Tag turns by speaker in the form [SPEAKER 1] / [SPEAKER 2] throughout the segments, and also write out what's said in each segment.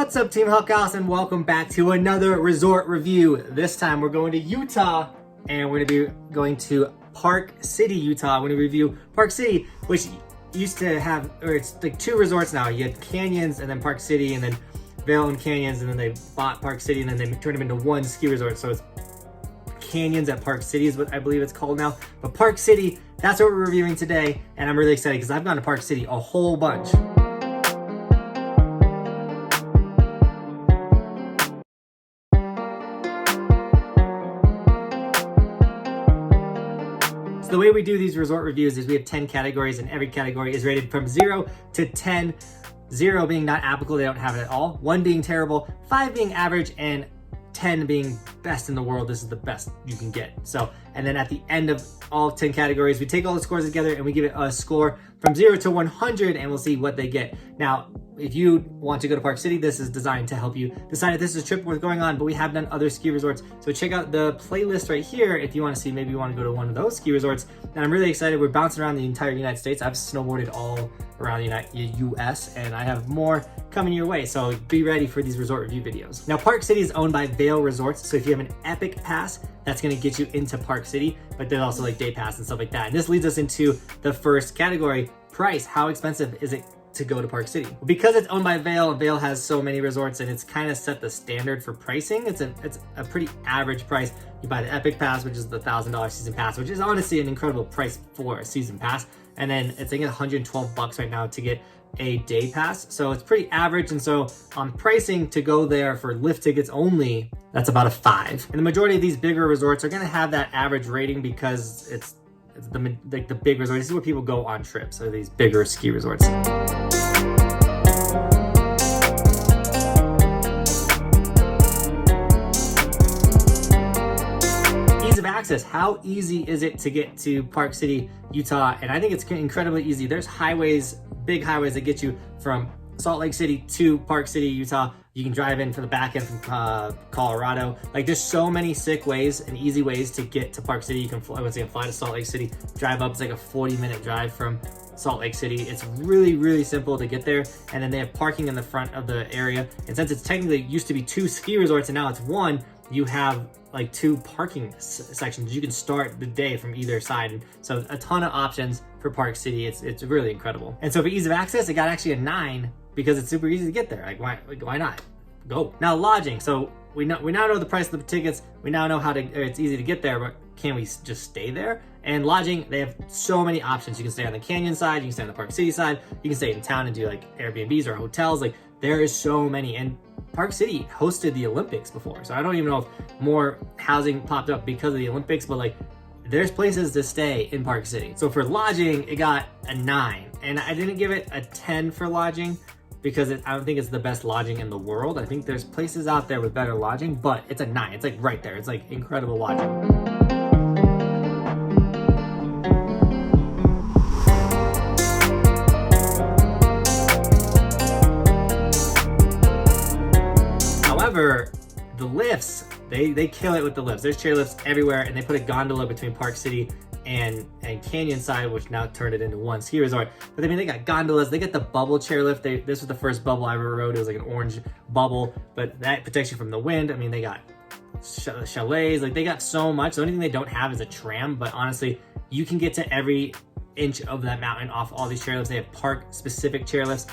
[SPEAKER 1] What's up, Team Buckhouse, and welcome back to another resort review. This time we're going to Utah, and we're going to be going to Park City, Utah. We're going to review Park City, which used to have, or it's like two resorts now. You had Canyons and then Park City, and then Vail and Canyons, and then they bought Park City, and then they turned them into one ski resort. So it's Canyons at Park City is what I believe it's called now. But Park City, that's what we're reviewing today, and I'm really excited because I've gone to Park City a whole bunch. The way we do these resort reviews is we have 10 categories, and every category is rated from 0 to 10. 0 being not applicable, they don't have it at all. 1 being terrible, 5 being average, and 10 being best in the world. This is the best you can get. So, and then at the end of all 10 categories, we take all the scores together and we give it a score from 0 to 100, and we'll see what they get. Now, if you want to go to Park City, this is designed to help you decide if this is a trip worth going on, but we have done other ski resorts. So check out the playlist right here if you want to see, maybe you want to go to one of those ski resorts. And I'm really excited. We're bouncing around the entire United States. I've snowboarded all around the US, and I have more coming your way. So be ready for these resort review videos. Now, Park City is owned by Vail Resorts. So if you have an Epic Pass, that's going to get you into Park City, but there's also like day pass and stuff like that. And this leads us into the first category, price. How expensive is it to go to Park City? Because it's owned by Vail, Vail has so many resorts, and it's kind of set the standard for pricing. It's a pretty average price. You buy the Epic Pass, which is the $1,000 season pass, which is honestly an incredible price for a season pass. And then it's I think $112 right now to get a day pass. So it's pretty average. And so on pricing to go there for lift tickets only, that's about a 5. And the majority of these bigger resorts are going to have that average rating because it's the big resorts. This is where people go on trips, so these bigger ski resorts. Ease of access. How easy is it to get to Park City, Utah? And I think it's incredibly easy. There's highways, big highways that get you from Salt Lake City to Park City, Utah. You can drive in from the back end from Colorado. Like, there's so many sick ways and easy ways to get to Park City. You can fly to Salt Lake City, drive up. It's like a 40-minute drive from Salt Lake City. It's really, really simple to get there. And then they have parking in the front of the area. And since it's technically used to be 2 ski resorts and now it's 1, you have like 2 parking sections. You can start the day from either side. And so a ton of options for Park City. It's really incredible. And so for ease of access, it got actually a 9 because it's super easy to get there. Like why not? Go. Now, lodging. So we now know the price of the tickets. We now know it's easy to get there, but can we just stay there? And lodging, they have so many options. You can stay on the Canyon side, you can stay on the Park City side, you can stay in town and do like Airbnbs or hotels. Like, there is so many. And Park City hosted the Olympics before, so I don't even know if more housing popped up because of the Olympics, but like, there's places to stay in Park City. So for lodging, it got a 9, and I didn't give it a 10 for lodging because I don't think it's the best lodging in the world. I think there's places out there with better lodging, but it's a 9. It's like right there. It's like incredible lodging. However, the lifts, they kill it with the lifts. There's chairlifts everywhere, and they put a gondola between Park City and Canyon side, which now turned it into one ski resort. But I mean, they got gondolas, they got the bubble chairlift. This was the first bubble I ever rode. It was like an orange bubble, but that protects you from the wind. I mean, they got chalets, like they got so much. The only thing they don't have is a tram, but honestly, you can get to every inch of that mountain off all these chairlifts. They have park specific chairlifts,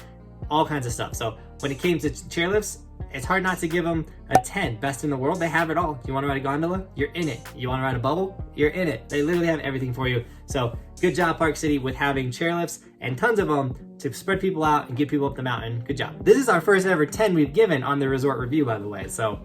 [SPEAKER 1] all kinds of stuff. So when it came to chairlifts, it's hard not to give them a 10. Best in the world. They have it all. You want to ride a gondola? You're in it. You want to ride a bubble? You're in it. They literally have everything for you. So good job, Park City, with having chairlifts and tons of them to spread people out and get people up the mountain. Good job. This is our first ever 10 we've given on the resort review, by the way. So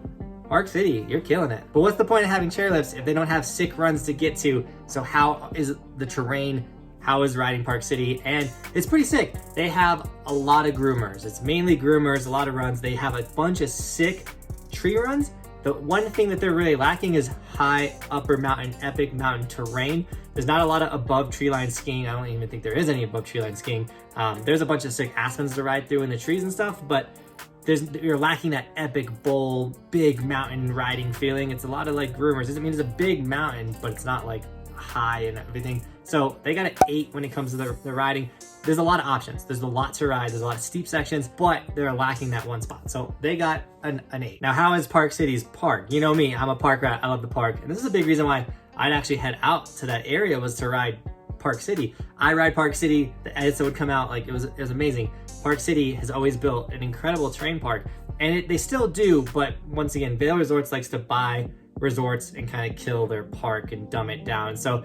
[SPEAKER 1] Park City, you're killing it. But what's the point of having chairlifts if they don't have sick runs to get to? So how is the terrain? How is riding Park City? And it's pretty sick. They have a lot of groomers. It's mainly groomers, a lot of runs. They have a bunch of sick tree runs. The one thing that they're really lacking is high upper mountain, epic mountain terrain. There's not a lot of above tree line skiing. I don't even think there is any above tree line skiing. There's a bunch of sick aspens to ride through in the trees and stuff, but you're lacking that epic bold, big mountain riding feeling. It's a lot of like groomers. Doesn't mean it's a big mountain, but it's not like high and everything. So they got an 8 when it comes to the riding. there's a lot of options. There's a lot to ride. There's a lot of steep sections, but they're lacking that one spot. So they got an 8. Now, how is Park City's park? You know me, I'm a park rat. I love the park. And this is a big reason why I'd actually head out to that area, was to ride Park City. I ride Park City. The edits that would come out, like, it was amazing. Park City has always built an incredible terrain park, and they still do, but once again, Vail Resorts likes to buy resorts and kind of kill their park and dumb it down. So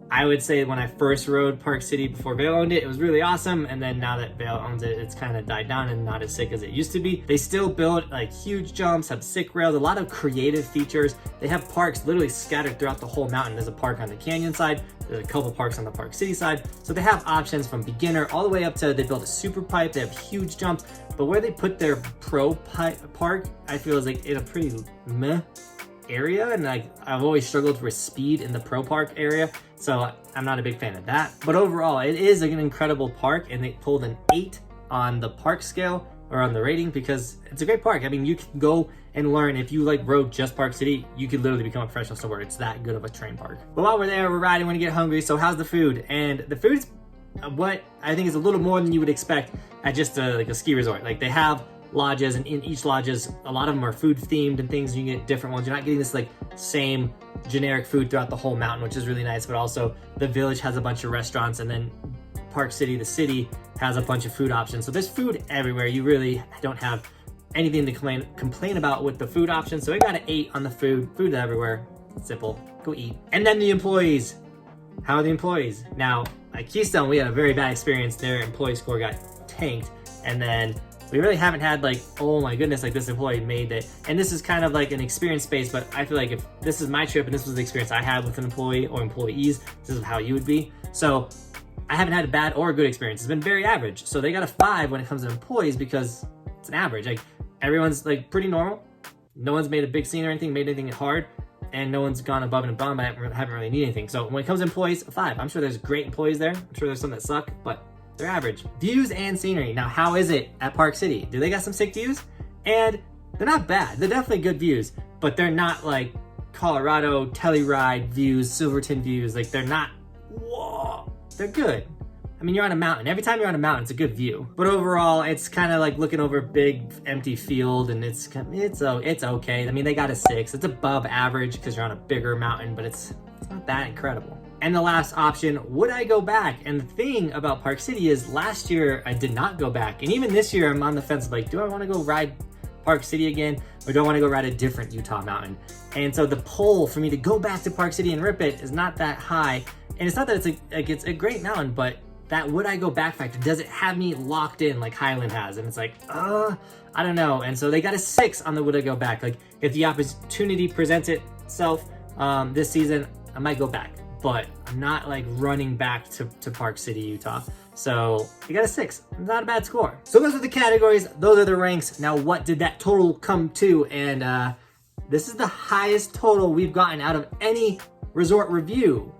[SPEAKER 1] I would say when I first rode Park City before Vail owned it, it was really awesome. And then now that Vail owns it, it's kind of died down and not as sick as it used to be. They still build like huge jumps, have sick rails, a lot of creative features. They have parks literally scattered throughout the whole mountain. There's a park on the canyon side. There's a couple parks on the Park City side. So they have options from beginner all the way up to, they build a super pipe. They have huge jumps, but where they put their pro park, I feel is like in a pretty meh area, and like I've always struggled with speed in the pro park area, so I'm not a big fan of that. But overall, it is an incredible park, and they pulled an 8 on the park scale, or on the rating, because it's a great park. I mean, you can go and learn. If you like rode just Park City, you could literally become a professional snowboarder. It's that good of a terrain park. But while we're there, we're riding, we're gonna get hungry. So how's the food? And the food's what I think is a little more than you would expect at just like a ski resort. Like, they have lodges, and in each lodges, a lot of them are food themed and things. You can get different ones. You're not getting this like same generic food throughout the whole mountain, which is really nice. But also the village has a bunch of restaurants, and then Park City, the city, has a bunch of food options. So there's food everywhere. You really don't have anything to complain about with the food options. So I got an 8 on the food. Food everywhere. It's simple. Go eat. And then the employees. How are the employees? Now, at Keystone, we had a very bad experience. Their employee score got tanked, and then we really haven't had like, oh my goodness, like this employee made it. And this is kind of like an experience space, but I feel like if this is my trip and this was the experience I had with an employee or employees, this is how you would be. So I haven't had a bad or a good experience. It's been very average. So they got a 5 when it comes to employees, because it's an average. Like, everyone's like pretty normal. No one's made a big scene or anything, made anything hard, and no one's gone above and beyond, but I haven't really need anything. So when it comes to employees, a 5. I'm sure there's great employees there. I'm sure there's some that suck, but they're average. Views and scenery. Now, how is it at Park City? Do they got some sick views? And they're not bad. They're definitely good views, but they're not like Colorado Telluride views, Silverthorne views. Like, they're not, whoa, they're good. I mean, you're on a mountain. Every time you're on a mountain, it's a good view. But overall, it's kind of like looking over a big empty field, and it's okay. I mean, they got a 6. It's above average because you're on a bigger mountain, but it's not that incredible. And the last option, would I go back? And the thing about Park City is, last year I did not go back. And even this year I'm on the fence, like, do I want to go ride Park City again, or do I want to go ride a different Utah mountain? And so the pull for me to go back to Park City and rip it is not that high. And it's not that it's a great mountain, but that would I go back factor, does it have me locked in like Highland has? And it's like, I don't know. And so they got a 6 on the would I go back. Like, if the opportunity presents itself this season, I might go back. But I'm not like running back to Park City, Utah. So I got a 6, not a bad score. So those are the categories, those are the ranks. Now, what did that total come to? And this is the highest total we've gotten out of any resort review.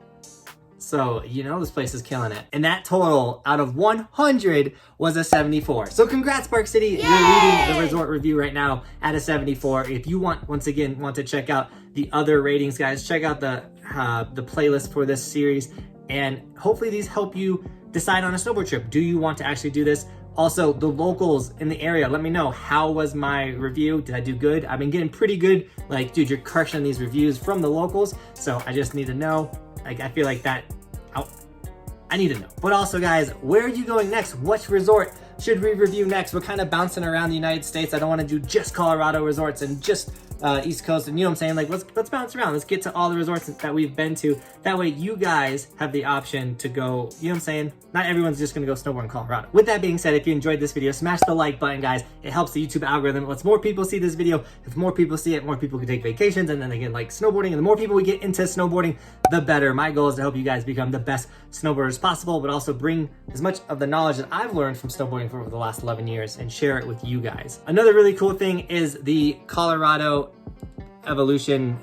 [SPEAKER 1] So, you know, this place is killing it. And that total out of 100 was a 74. So congrats, Park City. Yay! You're leading the resort review right now at a 74. If you want to check out the other ratings, guys, check out the playlist for this series. And hopefully these help you decide on a snowboard trip. Do you want to actually do this? Also, the locals in the area, let me know, how was my review? Did I do good? I've been getting pretty good. Like, dude, you're crushing these reviews from the locals. So I just need to know. Like, I feel like that, I need to know. But also, guys, where are you going next? Which resort should we review next? We're kind of bouncing around the United States. I don't want to do just Colorado resorts and just East Coast, and you know what I'm saying? Like, let's bounce around. Let's get to all the resorts that we've been to. That way you guys have the option to go, you know what I'm saying? Not everyone's just gonna go snowboard in Colorado. With that being said, if you enjoyed this video, smash the like button, guys. It helps the YouTube algorithm. It lets more people see this video. If more people see it, more people can take vacations, and then they can like snowboarding. And the more people we get into snowboarding, the better. My goal is to help you guys become the best snowboarders possible, but also bring as much of the knowledge that I've learned from snowboarding for over the last 11 years and share it with you guys. Another really cool thing is the Colorado Evolution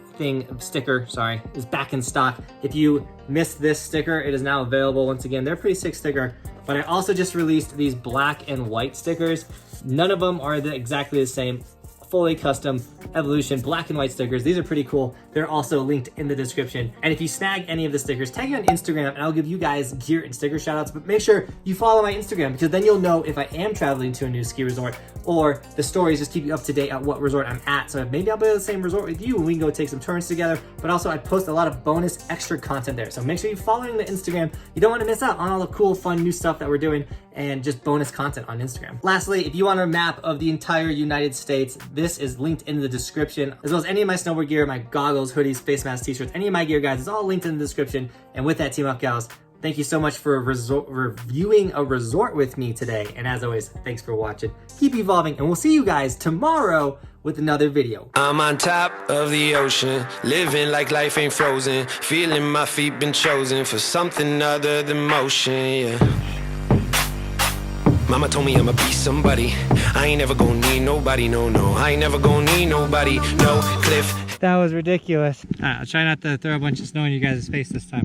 [SPEAKER 1] sticker, is back in stock. If you missed this sticker, it is now available. Once again, they're a pretty sick sticker, but I also just released these black and white stickers. None of them are exactly the same, fully custom Evolution black and white stickers. These are pretty cool. They're also linked in the description. And if you snag any of the stickers, tag me on Instagram and I'll give you guys gear and sticker shout outs. But make sure you follow my Instagram because then you'll know if I am traveling to a new ski resort, or the stories just keep you up to date at what resort I'm at. So maybe I'll be at the same resort with you and we can go take some turns together. But also I post a lot of bonus extra content there. So make sure you're following the Instagram. You don't want to miss out on all the cool, fun, new stuff that we're doing and just bonus content on Instagram. Lastly, if you want a map of the entire United States, this is linked in the description, as well as any of my snowboard gear, my goggles, hoodies, face masks, t-shirts, any of my gear, guys, it's all linked in the description. And with that, Team Buckhouse, thank you so much for reviewing a resort with me today. And as always, thanks for watching. Keep evolving, and we'll see you guys tomorrow with another video.
[SPEAKER 2] I'm on top of the ocean, living like life ain't frozen, feeling my feet been chosen for something other than motion, yeah. Mama told me I'ma be somebody. I ain't never gonna need nobody, no, no. I ain't never gonna need nobody, no cliff.
[SPEAKER 1] That was ridiculous. All right, I'll try not to throw a bunch of snow in you guys' face this time.